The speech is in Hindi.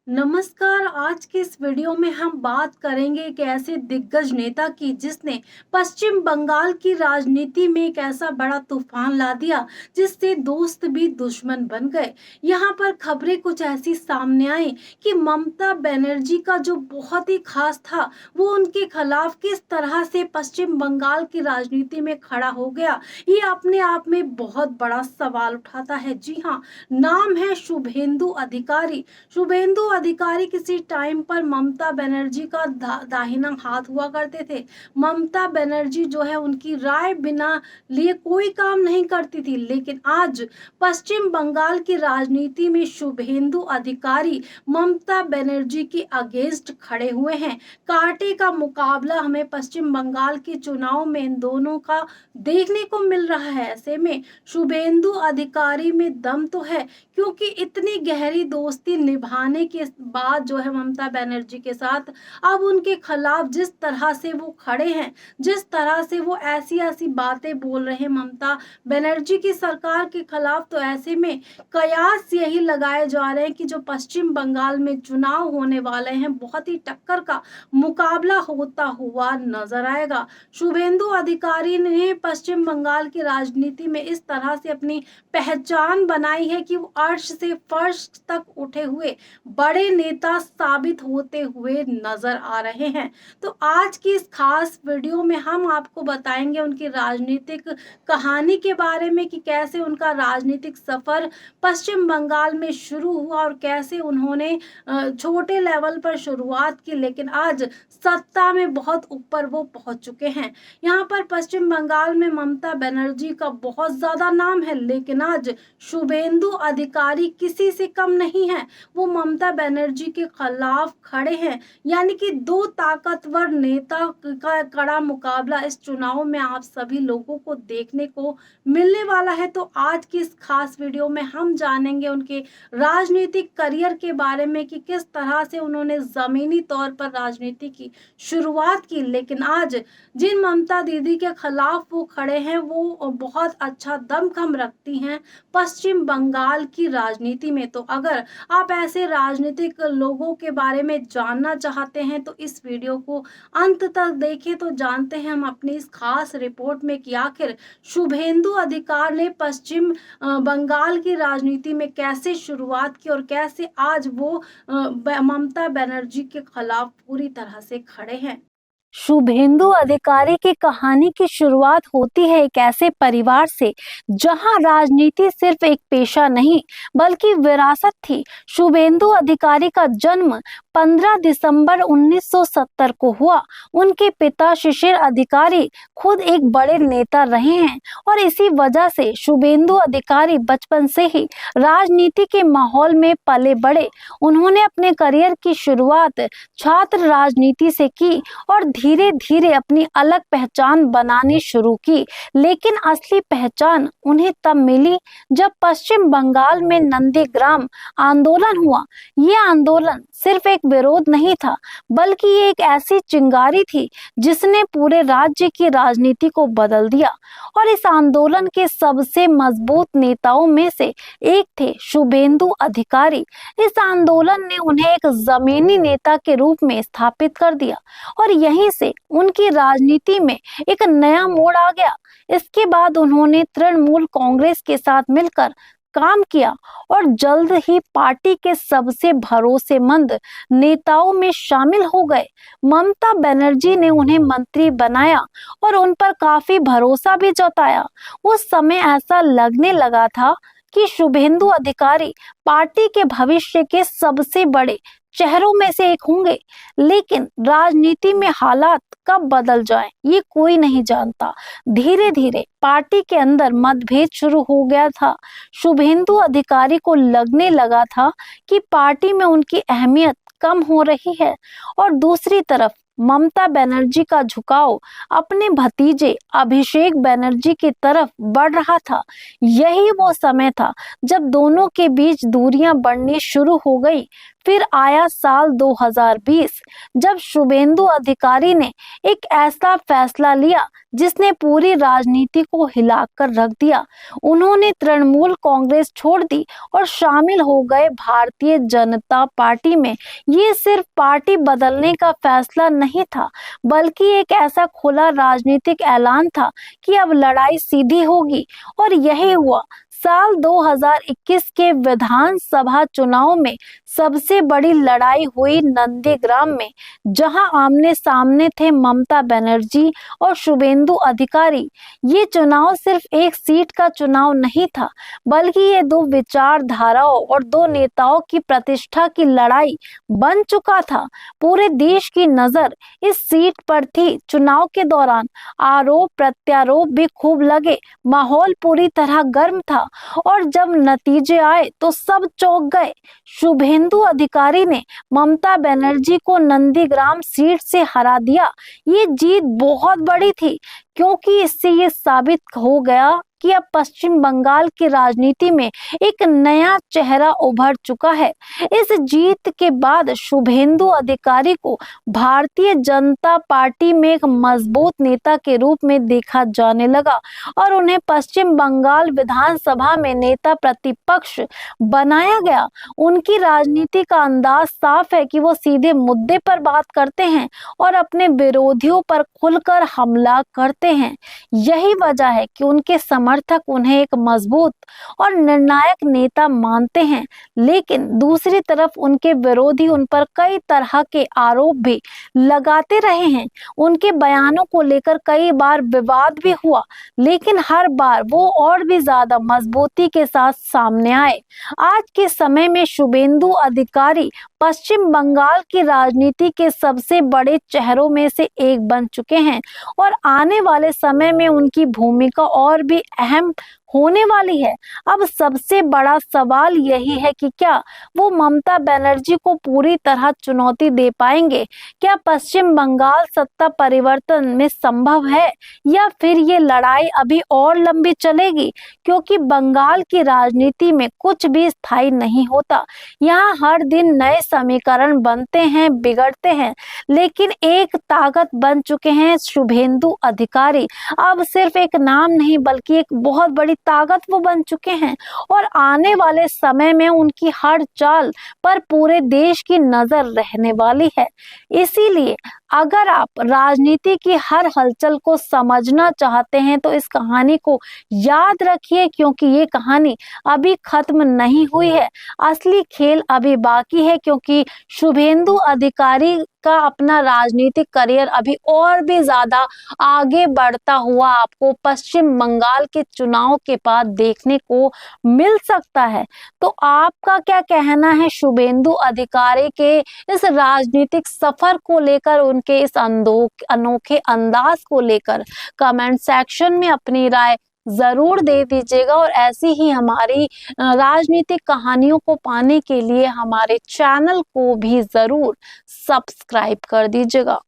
नमस्कार। आज के इस वीडियो में हम बात करेंगे एक ऐसे दिग्गज नेता की जिसने पश्चिम बंगाल की राजनीति में एक ऐसा बड़ा तूफान ला दिया जिससे दोस्त भी दुश्मन बन गए। यहाँ पर खबरें कुछ ऐसी सामने आई कि ममता बनर्जी का जो बहुत ही खास था वो उनके खिलाफ किस तरह से पश्चिम बंगाल की राजनीति में खड़ा हो गया, ये अपने आप में बहुत बड़ा सवाल उठाता है। जी हाँ, नाम है शुभेंदु अधिकारी। शुभेंदु अधिकारी किसी टाइम पर ममता बनर्जी का दाहिना हाथ हुआ करते थे। ममता बनर्जी जो है उनकी राय बिना लिए कोई काम नहीं करती थी, लेकिन आज पश्चिम बंगाल की राजनीति में शुभेंदु अधिकारी ममता बनर्जी के अगेंस्ट खड़े हुए हैं। कांटे का मुकाबला हमें पश्चिम बंगाल के चुनाव में इन दोनों का देखने को मिल रहा है। ऐसे में शुभेंदु अधिकारी में दम तो है, क्योंकि इतनी गहरी दोस्ती निभाने के बाद जो है ममता बनर्जी के साथ अब उनके खिलाफ जिस तरह से वो खड़े हैं, जिस तरह से वो ऐसी ऐसी बातें बोल रहे हैं ममता बनर्जी की सरकार के खिलाफ, तो ऐसे में कयास यही लगाए जा रहे हैं कि जो पश्चिम बंगाल में चुनाव होने वाले हैं बहुत ही टक्कर का मुकाबला होता हुआ नजर आएगा। शुभेंदु अधिकारी ने पश्चिम बंगाल की राजनीति में इस तरह से अपनी पहचान बनाई है कि वो अर्श से फर्श तक उठे हुए बड़े नेता साबित होते हुए नजर आ रहे हैं। तो आज की इस खास वीडियो में हम आपको बताएंगे उनकी राजनीतिक कहानी के बारे में कि कैसे उनका राजनीतिक सफर पश्चिम बंगाल में शुरू हुआ और कैसे उन्होंने छोटे लेवल पर शुरुआत की, लेकिन आज सत्ता में बहुत ऊपर वो पहुंच चुके हैं। यहाँ पर पश्चिम बंगाल में ममता बनर्जी का बहुत ज्यादा नाम है, लेकिन आज शुभेंदु अधिकारी किसी से कम नहीं है। वो ममता बनर्जी के खिलाफ खड़े हैं, यानी कि दो ताकतवर नेता का कड़ा मुकाबला इस चुनाव में आप सभी लोगों को देखने को मिलने वाला है। तो आज की इस खास वीडियो में हम जानेंगे उनके राजनीतिक करियर के बारे में कि किस तरह से उन्होंने जमीनी तौर पर राजनीति की शुरुआत की, लेकिन आज जिन ममता दीदी के खिलाफ वो खड़े हैं वो बहुत अच्छा दमखम रखती हैं पश्चिम बंगाल की राजनीति में। तो अगर आप ऐसे राजनीतिक लोगों के बारे में जानना चाहते हैं तो इस वीडियो को अंत तक देखें, तो जानते हैं हम अपनी इस खास रिपोर्ट में कि आखिर शुभेंदु अधिकारी ने पश्चिम बंगाल की राजनीति में कैसे शुरुआत की और कैसे आज वो ममता बनर्जी के खिलाफ पूरी तरह से खड़े हैं। शुभेंदु अधिकारी की कहानी की शुरुआत होती है एक ऐसे परिवार से जहां राजनीति सिर्फ एक पेशा नहीं बल्कि विरासत थी। शुभेंदु अधिकारी का जन्म 15 दिसंबर 1970 को हुआ। उनके पिता शिशिर अधिकारी खुद एक बड़े नेता रहे हैं और इसी वजह से शुभेंदु अधिकारी बचपन से ही राजनीति के माहौल में पले बढ़े। उन्होंने अपने करियर की शुरुआत छात्र राजनीति से की और धीरे धीरे अपनी अलग पहचान बनानी शुरू की, लेकिन असली पहचान उन्हें तब मिली जब पश्चिम बंगाल में नंदीग्राम आंदोलन हुआ। ये आंदोलन सिर्फ एक विरोध नहीं था, बल्कि ये एक ऐसी चिंगारी थी जिसने पूरे राज्य की राजनीति को बदल दिया। और इस आंदोलन के सबसे मजबूत नेताओं में से एक थे शुभेंदु अधिकारी। इस आंदोलन ने उन्हें एक जमीनी नेता के रूप में स्थापित कर दिया और यहीं से उनकी राजनीति में एक नया मोड़ आ गया। इसके बाद उन्होंने तृणमूल कांग्रेस के साथ मिलकर काम किया और जल्द ही पार्टी के सबसे भरोसेमंद नेताओं में शामिल हो गए। ममता बनर्जी ने उन्हें मंत्री बनाया और उन पर काफी भरोसा भी जताया। उस समय ऐसा लगने लगा था कि शुभेंदु अधिकारी पार्टी के भविष्य के सबसे बड़े चेहरों में से एक होंगे, लेकिन राजनीति में हालात कब बदल जाएं ये कोई नहीं जानता। धीरे धीरे पार्टी के अंदर मतभेद शुरू हो गया था। शुभेंदु अधिकारी को लगने लगा था कि पार्टी में उनकी अहमियत कम हो रही है और दूसरी तरफ ममता बनर्जी का झुकाव अपने भतीजे अभिषेक बनर्जी की तरफ बढ़ रहा था। यही वो समय था जब दोनों के बीच दूरियां बढ़नी शुरू हो गई। फिर आया साल 2020, जब शुभेंदु अधिकारी ने एक ऐसा फैसला लिया जिसने पूरी राजनीति को हिलाकर रख दिया। उन्होंने तृणमूल कांग्रेस छोड़ दी और शामिल हो गए भारतीय जनता पार्टी में। ये सिर्फ पार्टी बदलने का फैसला नहीं था, बल्कि एक ऐसा खुला राजनीतिक ऐलान था कि अब लड़ाई सीधी होगी। और यही हुआ। साल 2021 के विधानसभा चुनाव में सबसे बड़ी लड़ाई हुई नंदीग्राम में, जहां आमने सामने थे ममता बनर्जी और शुभेंदु अधिकारी। ये चुनाव सिर्फ एक सीट का चुनाव नहीं था, बल्कि ये दो विचारधाराओं और दो नेताओं की प्रतिष्ठा की लड़ाई बन चुका था। पूरे देश की नजर इस सीट पर थी। चुनाव के दौरान आरोप प्रत्यारोप भी खूब लगे, माहौल पूरी तरह गर्म था और जब नतीजे आए तो सब चौंक गए। शुभेंदु अधिकारी ने ममता बनर्जी को नंदीग्राम सीट से हरा दिया। ये जीत बहुत बड़ी थी, क्योंकि इससे ये साबित हो गया कि अब पश्चिम बंगाल की राजनीति में एक नया चेहरा उभर चुका है। इस जीत के बाद शुभेंदु अधिकारी को भारतीय जनता पार्टी में एक मजबूत नेता के रूप में देखा जाने लगा और उन्हें पश्चिम बंगाल विधानसभा में नेता प्रतिपक्ष बनाया गया। उनकी राजनीति का अंदाज साफ है कि वो सीधे मुद्दे पर बात करते हैं और अपने विरोधियों पर खुलकर हमला करते हैं। यही वजह है कि उनके समर्थक उन्हें एक मजबूत और निर्णायक नेता मानते हैं। लेकिन दूसरी तरफ उनके विरोधी उन पर कई तरह के आरोप भी लगाते रहे हैं। उनके बयानों को लेकर कई बार विवाद भी हुआ, लेकिन हर बार वो और भी ज्यादा मजबूती के साथ सामने आए। आज के समय में शुभेंदु अधिकारी पश्चिम बंगाल की राजनीति के सबसे बड़े चेहरों में से एक बन चुके हैं और आने वाले समय में उनकी भूमिका और भी अहम होने वाली है। अब सबसे बड़ा सवाल यही है कि क्या वो ममता बनर्जी को पूरी तरह चुनौती दे पाएंगे? क्या पश्चिम बंगाल सत्ता परिवर्तन में संभव है, या फिर ये लड़ाई अभी और लंबी चलेगी? क्योंकि बंगाल की राजनीति में कुछ भी स्थायी नहीं होता। यहाँ हर दिन नए समीकरण बनते हैं, बिगड़ते हैं, लेकिन एक ताकत बन चुके हैं शुभेंदु अधिकारी। अब सिर्फ एक नाम नहीं, बल्कि एक बहुत बड़ी ताकत वो बन चुके हैं और आने वाले समय में उनकी हर चाल पर पूरे देश की नजर रहने वाली है। इसीलिए अगर आप राजनीति की हर हलचल को समझना चाहते हैं तो इस कहानी को याद रखिए, क्योंकि ये कहानी अभी खत्म नहीं हुई है। असली खेल अभी बाकी है, क्योंकि शुभेंदु अधिकारी का अपना राजनीतिक करियर अभी और भी ज्यादा आगे बढ़ता हुआ आपको पश्चिम बंगाल के चुनाव के बाद देखने को मिल सकता है। तो आपका क्या कहना है शुभेंदु अधिकारी के इस राजनीतिक सफर को लेकर, उनके इस अनोखे अंदाज को लेकर? कमेंट सेक्शन में अपनी राय जरूर दे दीजिएगा और ऐसी ही हमारी राजनीतिक कहानियों को पाने के लिए हमारे चैनल को भी जरूर सब्सक्राइब कर दीजिएगा।